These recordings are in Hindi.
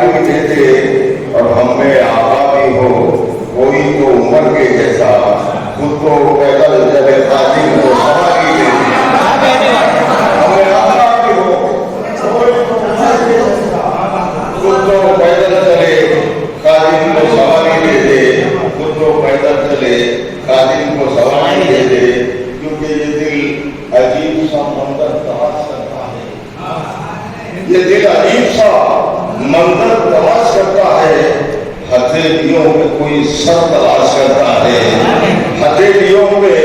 सवारी दे दे और हमें आका भी हो, कोई तो उम्र के जैसा, खुद तो पैदल चले खादिम को सवारी दे दे, हमें आका भी हो, कोई तो उम्र के जैसा, खुद तो पैदल चले खादिम को सवारी दे दे, खुद तो पैदल चले खादिम को सवारी दे दे। क्योंकि ये दिल अजीब सा मंदिर तलाश करता है, ये दिल अजीब सा मंदिर तलाश करता है। हथेलियों में कोई सर तलाश करता है, हथेलियों में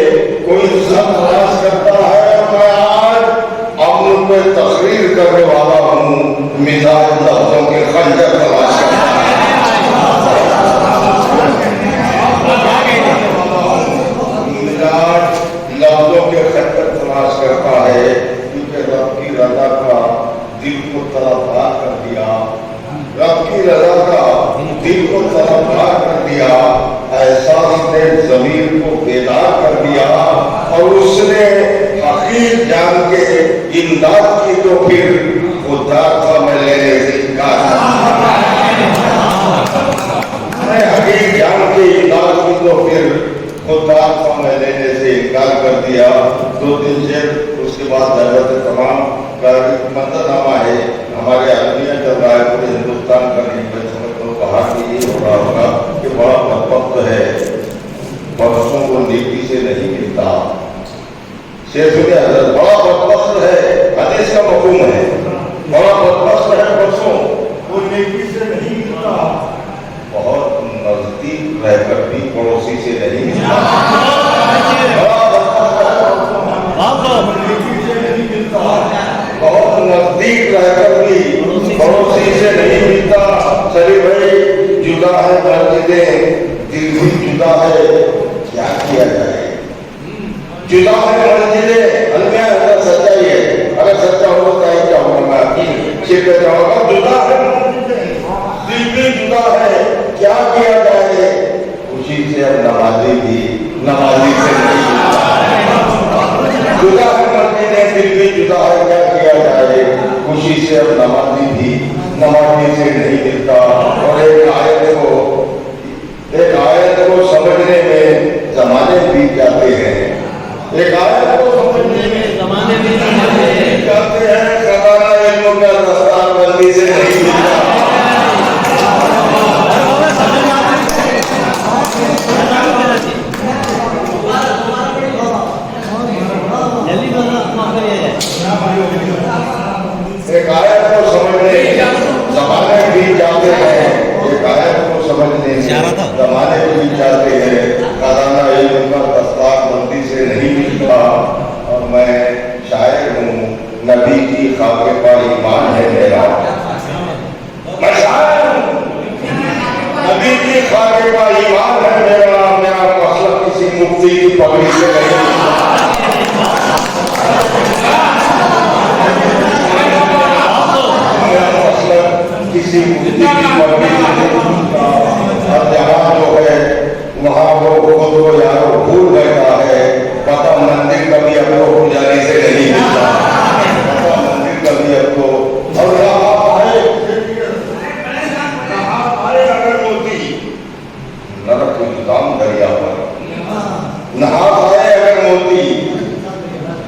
कोई सर तलाश करता है। मैं आज अमन पे तकरीर करने वाला हूँ, मिजाज लफ्जों के खंजर तलाश करता है, मिजाज लफ्जों के खंजर तलाश करता है। क्योंकि रब की रजा का दिल को तड़पा कर दिया, रब की रजा का दिल को तड़पा कर दिया, एहसास ने जमीन को बेदार कर दिया और उसने हकीर जान के इमदाद की तो फिर खुदा का मैं लेने से इनकार, हकीर जान के इमदाद की तो फिर खुदा का मैं लेने से इनकार कर दिया। 2 दिन से उसके बाद जरूरत तमाम का मंजरनामा है, हमारे आदमियाँ चल रहा है पूरे हिंदुस्तान का, नहीं मैं समझता हूँ बाहर भी ये हो रहा होगा कि बड़ा बदबख्त है, बरसों को नीति से नहीं मिलता। शेख हजरत बड़ा बदबख्त है, हदीस का मफहूम है, बड़ा बदबख्त है, बरसों वो नीति से नहीं मिलता। बहुत नजदीक रहकर भी पड़ोसी से नहीं मिलता, बहुत नजदीक रहकर भी पड़ोसी से नहीं मिलता। चलिए भाई, जुदा है मस्जिदें, दिल भी जुदा है, क्या किया जाए? जुदा है मस्जिदें, अलमिया अगर सच्चाई है, अगर सच्चा हो तो क्या होगा? मैं आपकी शिरकत जाऊंगा। जुदा है मस्जिदें, दिल भी जुदा है, क्या किया जाए? खुशी से अब नमाजी भी नमाजी से नहीं जुदा है मस्जिदें, दिल भी जुदा है, क्या किया जाए? खुशी से अब नमाजी भी नमाजी से नहीं मिलता। और एक आयत को समझने में जमाने बीत जाते हैं, एक आयत को समझने में जमाने बीत जाते हैं, सदाना इल्म का दस्तार बंदी से नहीं मिलता। एक आयत को समझने जमाने बीत जाते हैं, एक आयत को समझने जमाने बीत जाते हैं, खजाना इल्म का दस्तार बंदी से नहीं मिलता। और मैं शायर हूँ, नबी की खाके पर ईमान है मेरा, मैं शायर हूँ, नबी की खाके पर ईमान है मेरा, मेरा मसला किसी मुफ्ती की पगड़ी से नहीं मिलता। किसी मुफ्ती की पगड़ी से नहीं मिलता। और जहाँ जो है वहाँ वो खुद को यारो भूल बैठा है, पता मंदिर कभी आपको पुजारी से नहीं मिलता, पता मंदिर कभी आपको। और यहाँ आए अगर मोती नरक इल्जाम दरिया पर, नहा आए अगर मोती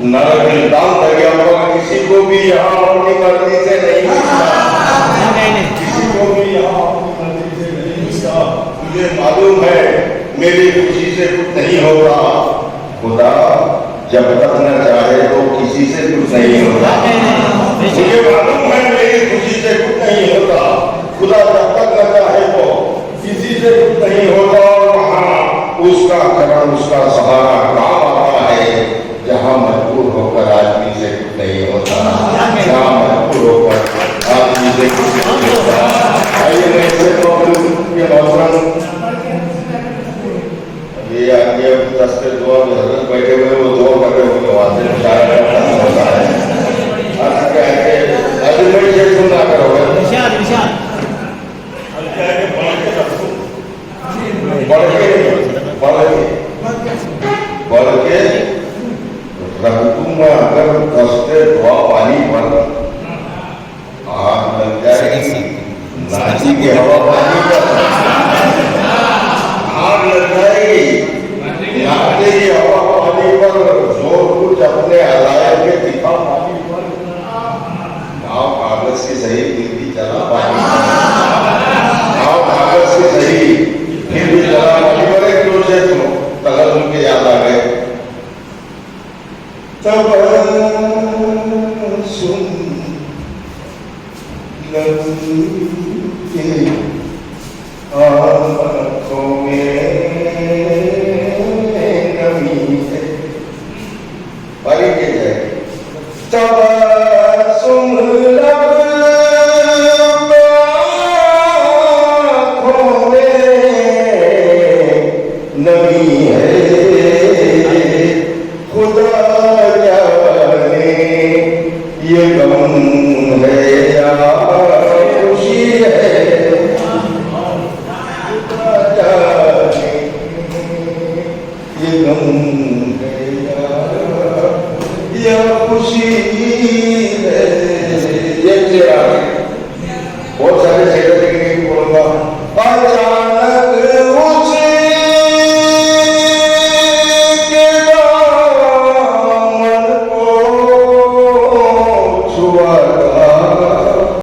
नरक इल्जाम दरिया पर, किसी को भी यहाँ अपनी मर्जी से नहीं मिलता, किसी को भी यहाँ अपनी मर्जी से नहीं मिलता। मुझे मालूम है मेरी खुशी से कुछ नहीं होगा, खुदा जब तक न चाहे तो किसी से कुछ नहीं होता। मुझे मालूम है मेरी खुशी से कुछ नहीं होता, खुदा जब तक न चाहे तो किसी से कुछ नहीं होता। और वहाँ उसका करम, उसका सहारा काम आता है, जहाँ मजबूर होकर आदमी से कुछ नहीं होता, जहाँ मजबूर होकर आदमी से कुछ नहीं होता। आइए मैं इससे ये मौसम ये आगे दस्ते दुआ में हजरत बैठे हुए वो दुआ कर रहे होंगे, वहाँ से शायद होता है। आज क्या है अभी मैं ये सुना करोगे बढ़ के रख दूंगा। अगर दस्ते दुआ पानी पर आग लग जाएगी नाची की हवा पानी पर आग लग जाएगी। नाची की हवा पानी पर जोर कुछ अपने हलाए के दिखा पानी पर नाव कागज की सही फिर भी चला पानी पर। नाव कागज की सही फिर भी चला पानी पर। एक जोर से सुनो, तलब उनके याद आ गए। तब सुन आँखों में नमी है। बारी के जाए तब सुन आँखों में नमी है। खुदा जाने ये गम है या खुशी है। खुदा जाने ये गम है या खुशी